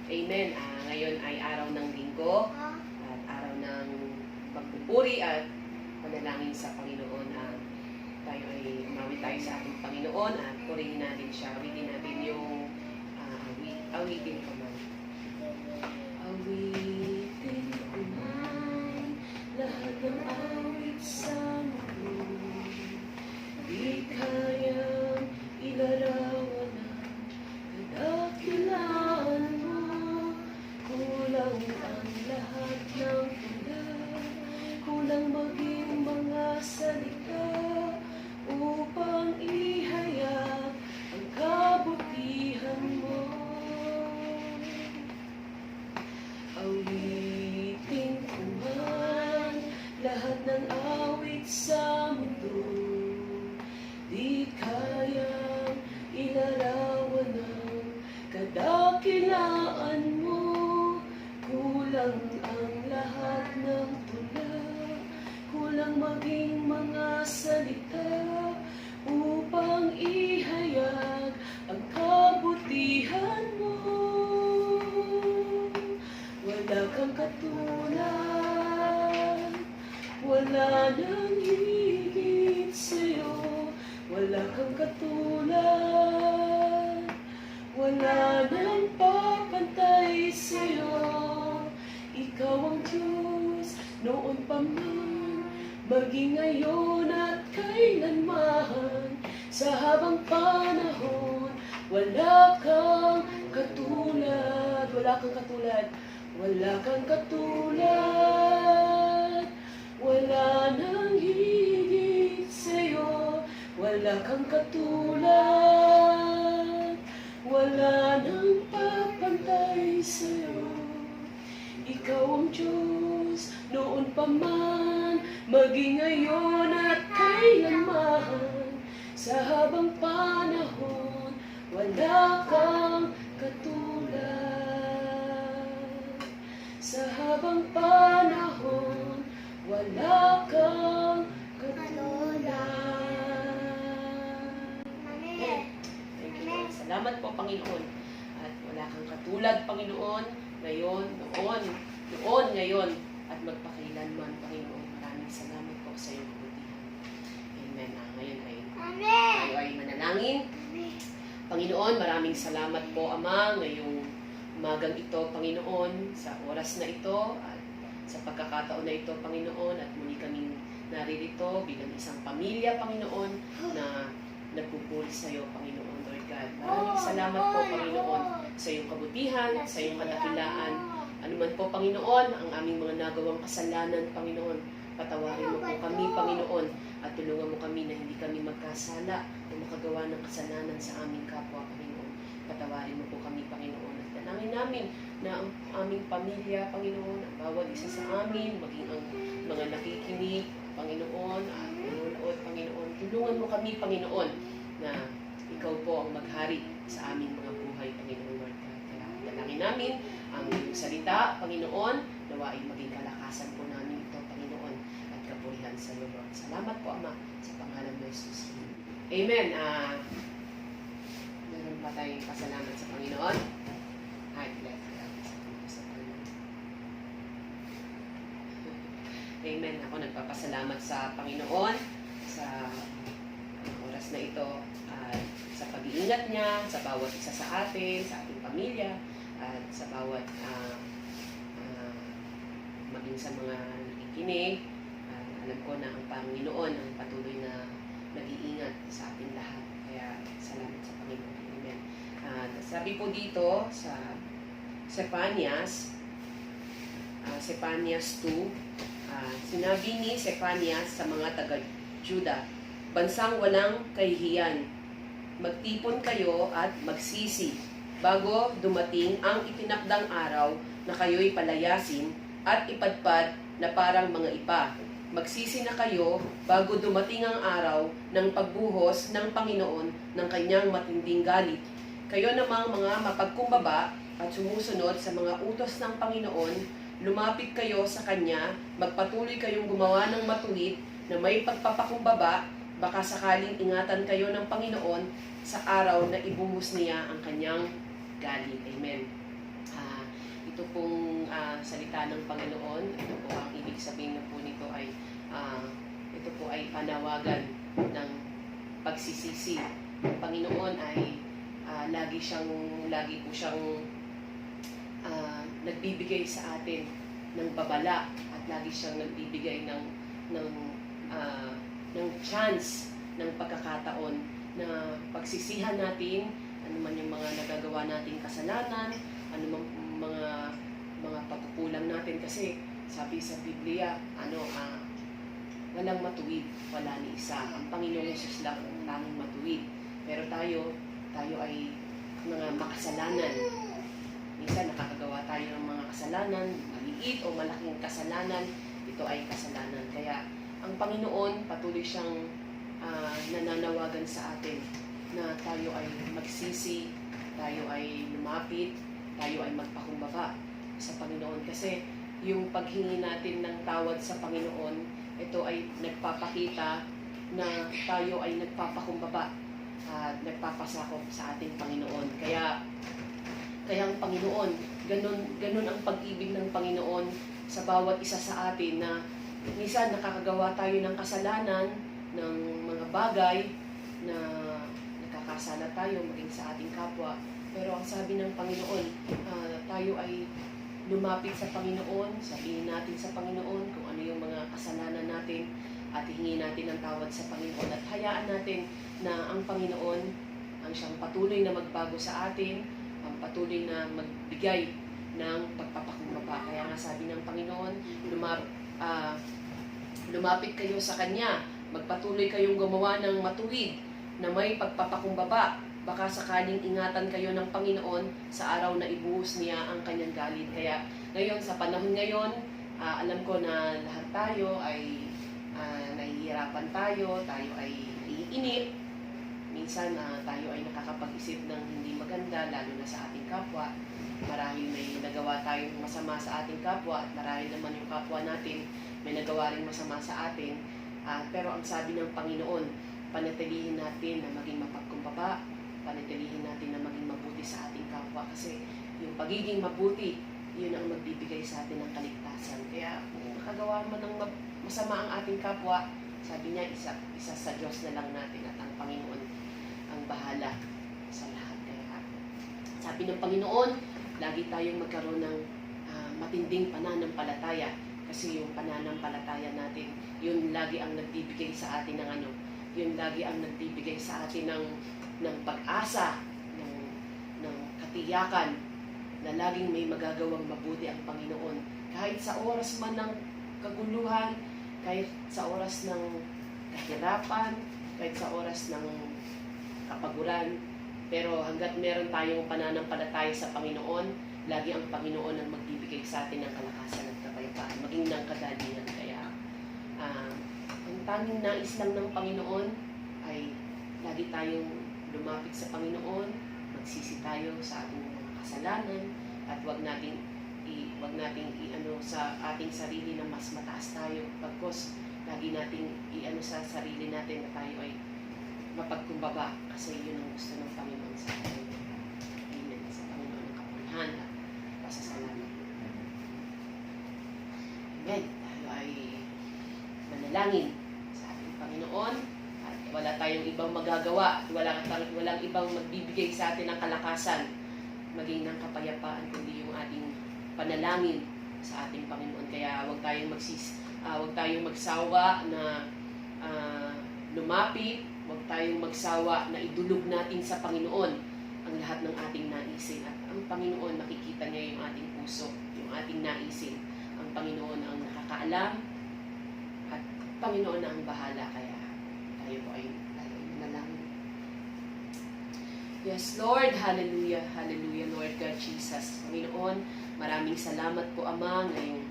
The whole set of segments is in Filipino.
Amen. Ngayon ay araw ng linggo at araw ng pagpupuri at panalangin sa Panginoon. Tayo ay umawi tayo sa ating Panginoon at purihin natin siya. Awitin natin yung awitin ko man. Awitin ko man lahat ng awit sa mundo. Di kayang ilarawan ang kadakilaan mo. Kulang ang lahat ng tula, kulang maging mga salita upang ihayag ang kabutihan mo. Awitin ko man lahat ng awit sa mundo. Di kayang ilarawan ang kadakilaan mo. Kulang ang lahat ng tula, kulang maging mga salita upang ihayag ang kabutihan mo. Wala kang katulad, wala nang higit sa'yo. Wala kang katulad, wala nang papantay sa'yo. Ikaw ang Diyos noon pa man, maging ngayon at kailanman. Sa habang panahon, wala kang katulad, wala kang katulad, wala kang katulad, wala nang higit sa'yo. Wala kang katulad, wala nang papantay sa'yo. Ikaw ang Diyos noon pa man, maging ngayon at kailanman. Sa habang panahon, wala kang katulad. Sa habang panahon, wala kang katulad. Thank you, Lord. Salamat po, Panginoon. At wala kang katulad, Panginoon, ngayon, noon, ngayon, at magpakailanman, Panginoon. Maraming salamat po sa iyong kabutihan. Amen. Ngayon tayo ay manalangin. Panginoon, maraming salamat po, Ama, ngayong umagang ito, Panginoon, sa oras na ito, at sa pagkakataon na ito, Panginoon, at muli kaming naririto bilang isang pamilya, Panginoon, na nagpupuri sa iyo, Panginoon, Lord God. Maraming salamat po, Panginoon, sa iyong kabutihan, sa iyong kadakilaan. Ano man po, Panginoon, ang aming mga nagawang kasalanan, Panginoon, patawarin mo po kami, Panginoon, at tulungan mo kami na hindi kami magkasala o makagawa ng kasalanan sa aming kapwa, Panginoon. Patawarin mo po kami, Panginoon, at dalangin namin na ang aming pamilya, Panginoon, ang bawat isa sa amin, maging ang mga nakikinig, Panginoon, at nanonood, Panginoon. Tulungan mo kami, Panginoon, na ikaw po ang maghari sa aming mga buhay, Panginoon Lord God. Kaya dalangin namin ang iyong salita, Panginoon, nawa ay maging kalakasan po namin ito, Panginoon, at kapurihan sa iyo, Lord. Salamat po, Ama, sa pangalan ng Jesus. Amen. Meron pa tayong pasalamat sa Panginoon. Amen. Ako nagpapasalamat sa Panginoon sa oras na ito at sa pag-iingat niya sa bawat isa sa atin, sa ating pamilya, at sa bawat maging sa mga nakikinig. Alam ko na ang Panginoon ang patuloy na nag-iingat sa ating lahat. Kaya salamat sa Panginoon. Amen. Sabi po dito sa Sephanias 2, sinabi ni Sephanias sa mga taga-Juda, bansang walang kahihiyan, magtipon kayo at magsisi bago dumating ang itinakdang araw na kayo'y palayasin at ipadpad na parang mga ipa. Magsisi na kayo bago dumating ang araw ng pagbuhos ng Panginoon ng kanyang matinding galit. Kayo namang mga mapagkumbaba at sumusunod sa mga utos ng Panginoon, lumapit kayo sa Kanya, magpatuloy kayong gumawa ng matuwid na may pagpapakumbaba, baka sakaling ingatan kayo ng Panginoon sa araw na ibuhos niya ang Kanyang galit. Amen. salita ng Panginoon. Ito po ang ibig sabihin na po nito ay ito po ay panawagan ng pagsisisi. Ang Panginoon ay lagi po siyang nagbibigay sa atin ng babala at lagi siyang nagbibigay ng chance, ng pagkakataon na pagsisihan natin ano man yung mga nagagawa nating kasalanan, ano man mga pagkukulang natin, kasi sabi sa Biblia walang matuwid, wala ni isa. Ang Panginoong Hesus lang ang tanging matuwid. Pero tayo ay mga makasalanan. Minsan nakakagawa tayo ng mga kasalanan, maliit o malaking kasalanan, ito ay kasalanan. Kaya ang Panginoon patuloy siyang nananawagan sa atin na tayo ay magsisi, tayo ay lumapit, tayo ay magpakumbaba sa Panginoon. Kasi yung paghingi natin ng tawad sa Panginoon, ito ay nagpapakita na tayo ay nagpapakumbaba at nagpapasakop sa ating Panginoon. Kaya ang Panginoon, ganun ang pag-ibig ng Panginoon sa bawat isa sa atin, na minsan nakakagawa tayo ng kasalanan, ng mga bagay na nakakasala tayo maging sa ating kapwa. Pero ang sabi ng Panginoon, tayo ay lumapit sa Panginoon, sabihin natin sa Panginoon kung ano yung mga kasalanan natin at hingin natin ang tawad sa Panginoon at hayaan natin na ang Panginoon ang siyang patuloy na magbago sa atin, ang patuloy na magbigay ng pagpapakumbaba. Kaya nga sabi ng Panginoon, lumapit kayo sa Kanya, magpatuloy kayong gumawa ng matuwid na may pagpapakumbaba. Baka sakaling ingatan kayo ng Panginoon sa araw na ibuhos niya ang kanyang galit. Kaya ngayon, sa panahon ngayon, alam ko na lahat tayo ay nahihirapan tayo ay iinip. Minsan tayo ay nakakapag-isip ng hindi maganda, lalo na sa ating kapwa. Marahil may nagawa tayong masama sa ating kapwa at marahil naman yung kapwa natin may nagawa rin masama sa atin. Pero ang sabi ng Panginoon, panatilihin natin na maging mapagkumbaba, panatilihin natin na maging mabuti sa ating kapwa, kasi yung pagiging mabuti, yun ang magbibigay sa atin ng kaligtasan. Kaya kung nakagawa man ng masama ang ating kapwa, sabi niya, isa sa Diyos na lang natin at ang Panginoon ang bahala sa lahat. Kaya sabi ng Panginoon, lagi tayong magkaroon ng matinding pananampalataya, kasi yung pananampalataya natin, yun lagi ang nagbibigay sa atin ng yun lagi ang nagbibigay sa atin ng pag-asa, ng katiyakan na laging may magagawang mabuti ang Panginoon. Kahit sa oras man ng kaguluhan, kahit sa oras ng kahirapan, kahit sa oras ng kapaguran, pero hanggat meron tayong pananampalataya sa Panginoon, lagi ang Panginoon ang magbibigay sa atin ng kalakasan at kapayapaan, maging ng kagalingan. Kaya ang tanging nais lang ng Panginoon ay lagi tayong lumapit sa Panginoon, magsisi tayo sa ating mga kasalanan, at wag nating sa ating sarili na mas mataas tayo. Pagkos lagi nating sa sarili natin na tayo ay mapagkumbaba, kasi yun ang gusto ng Panginoon sa atin. Amen. Sa Panginoon ang kapurihan at pasasalamat. Amen. Tayo ay manalangin sa ating Panginoon. Wala tayong ibang magagawa at walang ibang magbibigay sa atin ng kalakasan, maging ng kapayapaan, kundi yung ating panalangin sa ating Panginoon. Kaya huwag tayong magsawa na lumapit, huwag tayong magsawa na idulog natin sa Panginoon ang lahat ng ating naisin. At ang Panginoon, makikita niya yung ating puso, yung ating naisin. Ang Panginoon ang nakakaalam at Panginoon na ang bahala. Kaya tayo po ay manalangin. Yes, Lord. Hallelujah. Hallelujah, Lord God Jesus. Panginoon, maraming salamat po, Ama, ngayong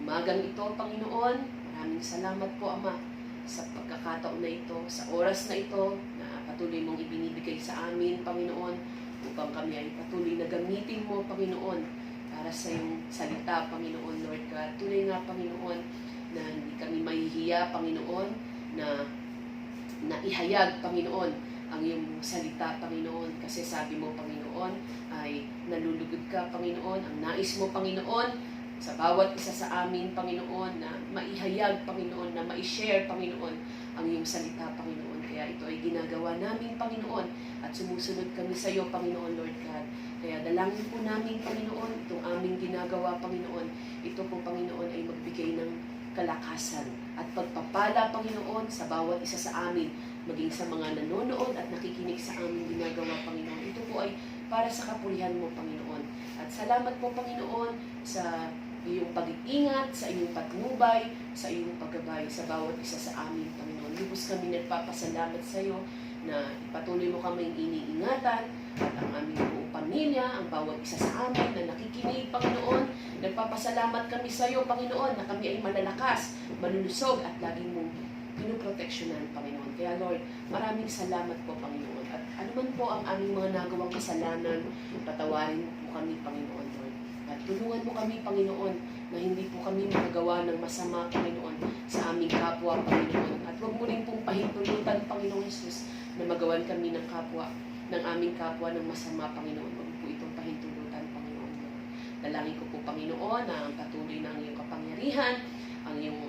umagang ito, Panginoon. Maraming salamat po, Ama, sa pagkakataon na ito, sa oras na ito, na patuloy mong ibinibigay sa amin, Panginoon, upang kami ay patuloy na gamitin mo, Panginoon, para sa iyong salita, Panginoon, Lord God. Tunay nga, Panginoon, na hindi kami mahihiya, Panginoon, na ihayag, Panginoon, ang iyong salita, Panginoon. Kasi sabi mo, Panginoon, ay nalulugod ka, Panginoon. Ang nais mo, Panginoon, sa bawat isa sa amin, Panginoon, na maihayag, Panginoon, na maishare, Panginoon, ang iyong salita, Panginoon. Kaya ito ay ginagawa namin, Panginoon, at sumusunod kami sa iyo, Panginoon, Lord God. Kaya dalangin po namin, Panginoon, itong aming ginagawa, Panginoon, ito po, Panginoon, ay magbigay ng kalakasan at pagpapala, Panginoon, sa bawat isa sa amin, maging sa mga nanonood at nakikinig sa aming ginagawa, Panginoon. Ito po ay para sa kapurihan mo, Panginoon. At salamat po, Panginoon, sa iyong pag-iingat, sa iyong patnubay, sa iyong paggabay sa bawat isa sa amin, Panginoon. Lubos kami nagpapasalamat sa iyo na ipatuloy mo kaming iniingatan at ang aming buong pamilya, ang bawat isa sa amin na nakikinig, Panginoon. Nagpapasalamat kami sa iyo, Panginoon, na kami ay malalakas, malulusog at laging mong pinoproteksyonan, Panginoon. Kaya Lord, maraming salamat po, Panginoon. At anuman po ang aming mga nagawang kasalanan, patawarin mo kami, Panginoon, Lord. At tulungan mo kami, Panginoon, na hindi po kami makagawa ng masama, Panginoon, sa aming kapwa, Panginoon. At huwag mo rin pong pahintulutan, Panginoong Jesus, na magawan kami ng kapwa, ng aming kapwa ng masama, Panginoon. Huwag po itong pahintulutan, Panginoon. Dalangin ko po, Panginoon, na ang patuloy ng iyong kapangyarihan, ang iyong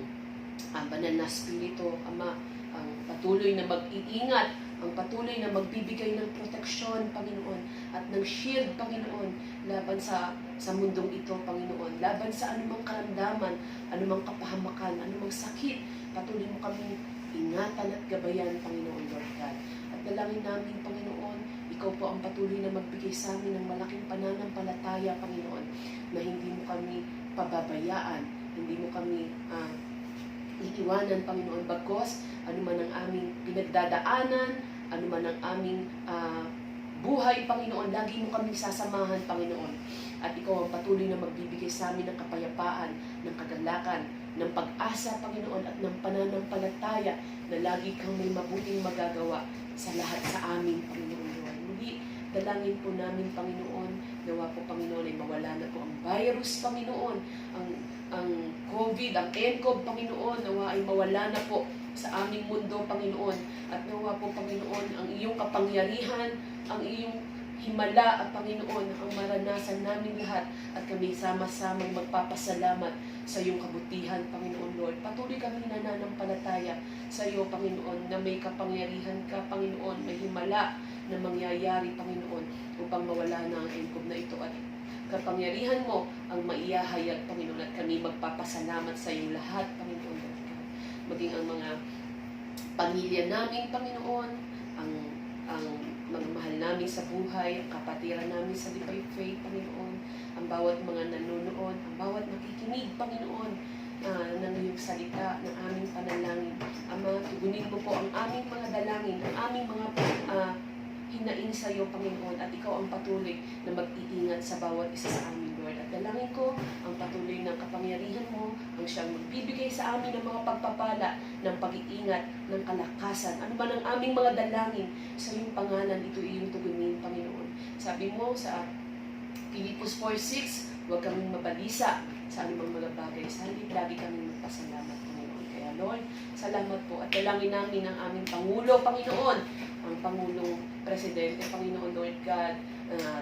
banal na Espiritu, Ama, ang patuloy na mag-iingat, ang patuloy na magbibigay ng proteksyon, Panginoon, at ng shield, Panginoon, laban sa mundong ito, Panginoon, laban sa anumang karamdaman, anumang kapahamakan, anumang sakit. Patuloy mo kami ingatan at gabayan, Panginoon, Lord God. At dalangin namin, Panginoon, ikaw po ang patuloy na magbigay sa amin ng malaking pananampalataya, Panginoon, na hindi mo kami pababayaan, hindi mo kami iiwanan, Panginoon, bagkos anuman ang aming pinagdadaanan, anuman ang aming buhay, Panginoon, lagi mo kaming sasamahan, Panginoon. At ikaw ang patuloy na magbibigay sa amin ng kapayapaan, ng kagalakan, ng pag-asa, Panginoon, at ng pananampalataya na lagi kang may mabuting magagawa sa lahat sa amin, Panginoon. Muli, dalangin po namin, Panginoon, nawa po, Panginoon, ay mawala na po ang virus, Panginoon, ang COVID, ang NCOV, Panginoon, nawa ay mawala na po sa aming mundo, Panginoon. At nawa po, Panginoon, ang iyong kapangyarihan, ang iyong himala at Panginoon, ang maranasan namin lahat at kami sama-samang magpapasalamat sa iyong kabutihan, Panginoon Lord. Patuloy kami nananampalataya sa iyo, Panginoon, na may kapangyarihan ka, Panginoon, may himala na mangyayari, Panginoon, upang mawala na ang NCOV na ito at kapangyarihan mo ang maiyahayag, Panginoon, at kami magpapasalamat sa iyong lahat, Panginoon Lord. Maging ang mga pamilya namin, Panginoon, ang mga mahal namin sa buhay, ang kapatiran namin sa Lipay Faith, Panginoon, ang bawat mga nanonood, ang bawat nakikinig, Panginoon, ng iyong salita, ng aming panalangin. Ama, tugunin mo po ang aming mga dalangin, ang aming mga hinaing sa iyo, Panginoon, at ikaw ang patuloy na mag-iingat sa bawat isa sa amin, Lord. At dalangin ko ang patuloy ng kapangyarihan mo, ang siyang magbibigay sa amin ng mga pagpapala, ng pag-iingat, ng kalakasan. Ano man ang aming mga dalangin, sa iyong pangalan, ito iyong tugunin, Panginoon. Sabi mo sa Philippians 4:6, huwag kaming mabalisa sa anumang mga bagay. Sa halip, lagi kaming magpasalamat, Panginoon. Kaya, Lord, salamat po. At dalangin namin ang aming Pangulo, Panginoon, ang Pangulong Presidente, Panginoon, Lord God,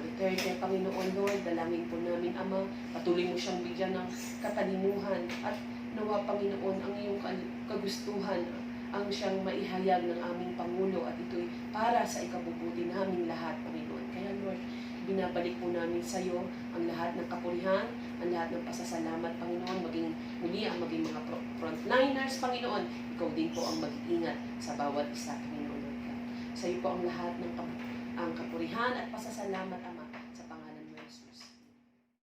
Duterte, Panginoon, Lord, dalangin po namin, Ama, patuloy mo siyang bigyan ng katalinuhan at nawa, Panginoon, ang iyong kagustuhan, ang siyang maihayag ng aming Pangulo at ito'y para sa ikabubuti naming lahat, Panginoon. Kaya, Lord, binabalik po namin sa iyo ang lahat ng kapurihan, ang lahat ng pasasalamat, Panginoon, maging muli ang maging mga frontliners, Panginoon. Ikaw din po ang mag-iingat sa bawat isa, Panginoon. Sa iyo po ang lahat ng ang kapurihan at pasasalamat,